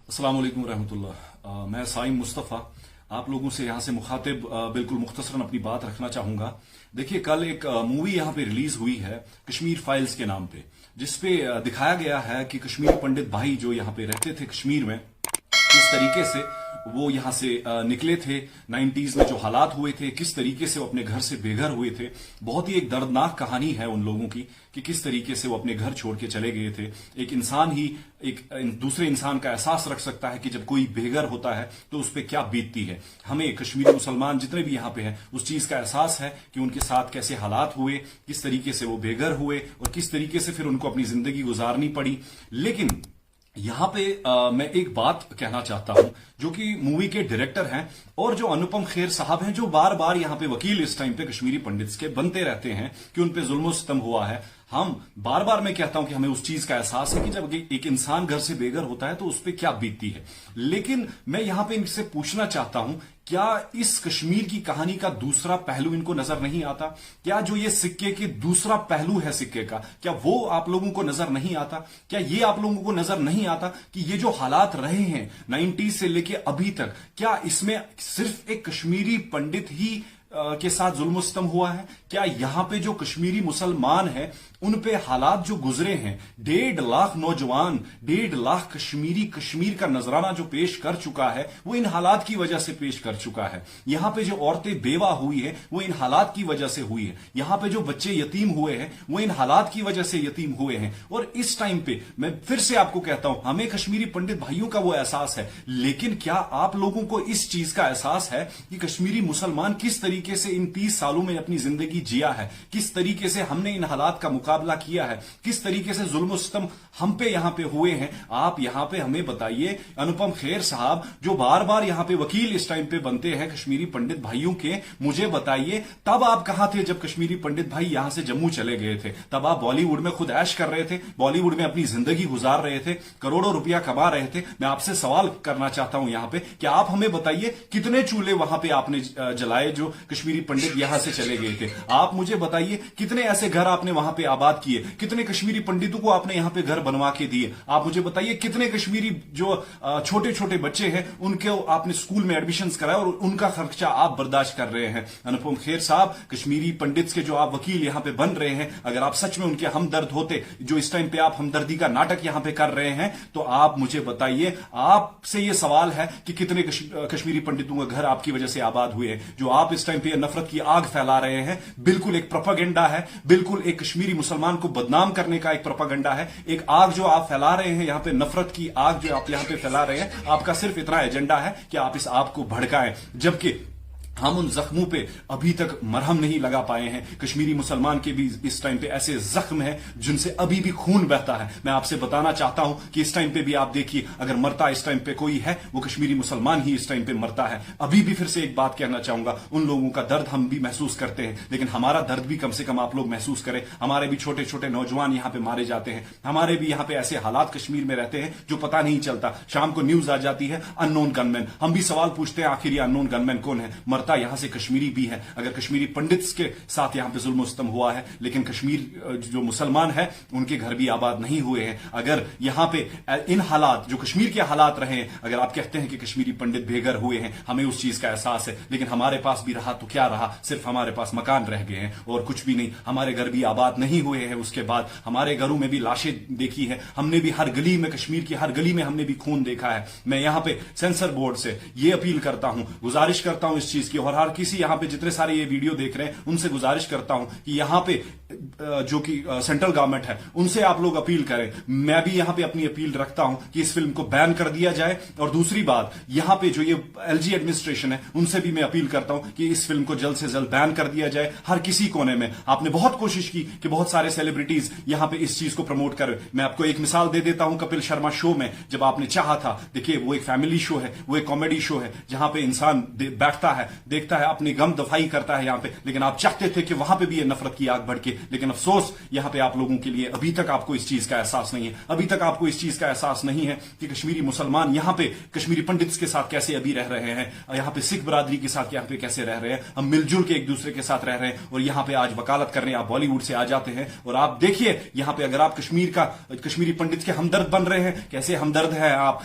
अस्सलाम वालेकुम रहमतुल्लाह। मैं साइम मुस्तफ़ा आप लोगों से यहां से मुखातिब बिल्कुल मुख्तसरन अपनी बात रखना चाहूंगा। देखिए, कल एक मूवी यहां पे रिलीज हुई है कश्मीर फाइल्स के नाम पे, जिसपे दिखाया गया है कि कश्मीरी पंडित भाई जो यहां पे रहते थे कश्मीर में, किस तरीके से वो यहां से निकले थे। 90s में जो हालात हुए थे, किस तरीके से वो अपने घर से बेघर हुए थे। बहुत ही एक दर्दनाक कहानी है उन लोगों की कि किस तरीके से वो अपने घर छोड़ के चले गए थे। एक इंसान ही एक दूसरे इंसान का एहसास रख सकता है कि जब कोई बेघर होता है तो उस पर क्या बीतती है। हमें कश्मीरी मुसलमान जितने भी यहां पे हैं उस चीज का एहसास है कि उनके साथ कैसे हालात हुए, किस तरीके से वो बेघर हुए और किस तरीके से फिर उनको अपनी जिंदगी गुजारनी पड़ी। लेकिन यहां पे मैं एक बात कहना चाहता हूं, जो कि मूवी के डायरेक्टर हैं और जो अनुपम खेर साहब हैं, जो बार बार यहां पे वकील इस टाइम पे कश्मीरी पंडित्स के बनते रहते हैं कि उन पे जुल्म सितम हुआ है। हम बार बार मैं कहता हूं कि हमें उस चीज का एहसास है कि जब एक इंसान घर से बेघर होता है तो उस पर क्या बीतती है। लेकिन मैं यहां पे इनसे पूछना चाहता हूं, क्या इस कश्मीर की कहानी का दूसरा पहलू इनको नजर नहीं आता? क्या जो ये सिक्के के दूसरा पहलू है सिक्के का, क्या वो आप लोगों को नजर नहीं आता? क्या ये आप लोगों को नजर नहीं आता कि ये जो हालात रहे हैं 90s से लेके अभी तक, क्या इसमें सिर्फ एक कश्मीरी पंडित ही के साथ जुल्म सितम हुआ है? क्या यहां पे जो कश्मीरी मुसलमान है उन पे हालात जो गुजरे हैं, 1.5 लाख नौजवान, 1.5 लाख कश्मीरी कश्मीर का नजराना जो पेश कर चुका है, वो इन हालात की वजह से पेश कर चुका है। यहां पे जो औरतें बेवा हुई है वो इन हालात की वजह से हुई है। यहां पे जो बच्चे यतीम हुए हैं वो इन हालात की वजह से यतीम हुए हैं। और इस टाइम पे मैं फिर से आपको कहता हूं, हमें कश्मीरी पंडित भाइयों का वो एहसास है, लेकिन क्या आप लोगों को इस चीज का एहसास है कि कश्मीरी मुसलमान किस तरीके से इन 30 सालों में अपनी जिंदगी जिया है, किस तरीके से हमने इन हालात का मुकाबला किया है, किस तरीके से जुल्म सितम हम पे यहां पे हुए हैं? आप यहां पे हमें बताइए। अनुपम खेर साहब जो बार बार यहां पे वकील इस टाइम पे बनते हैं कश्मीरी पंडित भाइयों के, मुझे बताइए तब आप कहां थे जब कश्मीरी पंडित भाई यहां से जम्मू चले गए थे? तब आप बॉलीवुड में खुद ऐश कर रहे थे, बॉलीवुड में अपनी जिंदगी गुजार रहे थे, करोड़ों रुपया कमा रहे थे। मैं आपसे सवाल करना चाहता हूं यहां पे, क्या आप हमें बताइए कितने चूल्हे वहां पे आपने जलाए जो कश्मीरी पंडित यहां से चले गए थे? आप मुझे बताइए कितने ऐसे घर आपने वहां पे आबाद किए, कितने कश्मीरी पंडितों को आपने यहां पे घर बनवा के दिए? आप मुझे बताइए कितने कश्मीरी जो छोटे छोटे बच्चे हैं उनके आपने स्कूल में एडमिशंस कराए और उनका खर्चा आप बर्दाश्त कर रहे हैं? अनुपम खेर साहब, कश्मीरी पंडित्स के जो आप वकील यहां पे बन रहे हैं, अगर आप सच में उनके हमदर्द होते, जो इस टाइम पे आप हमदर्दी का नाटक यहां पे कर रहे हैं, तो आप मुझे बताइए, आपसे यह सवाल है कि कितने कश्मीरी पंडितों का घर आपकी वजह से आबाद हुए हैं? जो आप इस टाइम पे नफरत की आग फैला रहे हैं, बिल्कुल एक प्रोपेगेंडा है, बिल्कुल एक कश्मीरी मुसलमान को बदनाम करने का एक प्रोपेगेंडा है। एक आग जो आप फैला रहे हैं यहां पे, नफरत की आग जो आप यहां पे फैला रहे हैं, आपका सिर्फ इतना एजेंडा है कि आप इस आग को भड़काएं, जबकि हम उन जख्मों पे अभी तक मरहम नहीं लगा पाए हैं। कश्मीरी मुसलमान के भी इस टाइम पे ऐसे जख्म हैं जिनसे अभी भी खून बहता है। मैं आपसे बताना चाहता हूं कि इस टाइम पे भी आप देखिए, अगर मरता इस टाइम पे कोई है वो कश्मीरी मुसलमान ही इस टाइम पे मरता है। अभी भी फिर से एक बात कहना चाहूंगा, उन लोगों का दर्द हम भी महसूस करते हैं, लेकिन हमारा दर्द भी कम से कम आप लोग महसूस करें। हमारे भी छोटे छोटे नौजवान यहां पे मारे जाते हैं, हमारे भी यहां पे ऐसे हालात कश्मीर में रहते हैं जो पता नहीं चलता। शाम को न्यूज आ जाती है अननोन गनमैन, हम भी सवाल पूछते हैं आखिर ये अननोन गनमैन कौन है? मरता यहां से कश्मीरी भी है। अगर कश्मीरी पंडित्स के साथ यहां पे जुल्म सितम हुआ है, लेकिन कश्मीर जो मुसलमान है उनके घर भी आबाद नहीं हुए हैं। अगर यहां पे इन हालात जो कश्मीर के हालात रहे हैं, अगर आप कहते हैं कि कश्मीरी पंडित बेघर हुए हैं, हमें उस चीज का एहसास है, लेकिन हमारे पास भी रहा तो क्या रहा? सिर्फ हमारे पास मकान रह गए हैं और कुछ भी नहीं। हमारे घर भी आबाद नहीं हुए हैं। उसके बाद हमारे घरों में भी लाशें देखी है, हमने भी हर गली में, कश्मीर की हर गली में हमने भी खून देखा है। मैं यहां पे सेंसर बोर्ड से ये अपील करता हूं, गुजारिश करता हूं इस चीज की, और हर किसी यहां पे जितने सारे ये वीडियो देख रहे हैं उनसे गुजारिश करता हूं कि यहां पे जो कि सेंट्रल गवर्नमेंट है उनसे आप लोग अपील करें। मैं भी यहां पे अपनी अपील रखता हूं कि इस फिल्म को बैन कर दिया जाए। और दूसरी बात, यहां पे जो ये एलजी एडमिनिस्ट्रेशन है उनसे भी मैं अपील करता हूं कि इस फिल्म को जल्द से जल्द बैन कर दिया जाए हर किसी कोने में। आपने बहुत कोशिश की कि बहुत सारे सेलिब्रिटीज यहां पे इस चीज को प्रमोट करें। मैं आपको एक मिसाल दे देता हूं, कपिल शर्मा शो में जब आपने चाहा था, देखिए वो एक फैमिली शो है, वो एक कॉमेडी शो है जहां पे इंसान बैठता है, देखता है, अपनी गम दफाई करता है यहां पे, लेकिन आप चाहते थे कि वहां पे भी ये नफरत की आग भड़के। लेकिन अफसोस यहां पे आप लोगों के लिए अभी तक आपको इस चीज का एहसास नहीं है, अभी तक आपको इस चीज का एहसास नहीं है कि कश्मीरी मुसलमान यहां पे कश्मीरी पंडित्स के साथ कैसे अभी रह रहे हैं, यहां पे सिख बरादरी के साथ यहां पे कैसे रह रहे हैं। हम मिलजुल के एक दूसरे के साथ रह रहे हैं और यहां पे आज वकालत करने आप बॉलीवुड से आ जाते हैं और आप देखिए यहां पे अगर आप कश्मीरी पंडित के हमदर्द बन रहे हैं, कैसे हमदर्द है आप।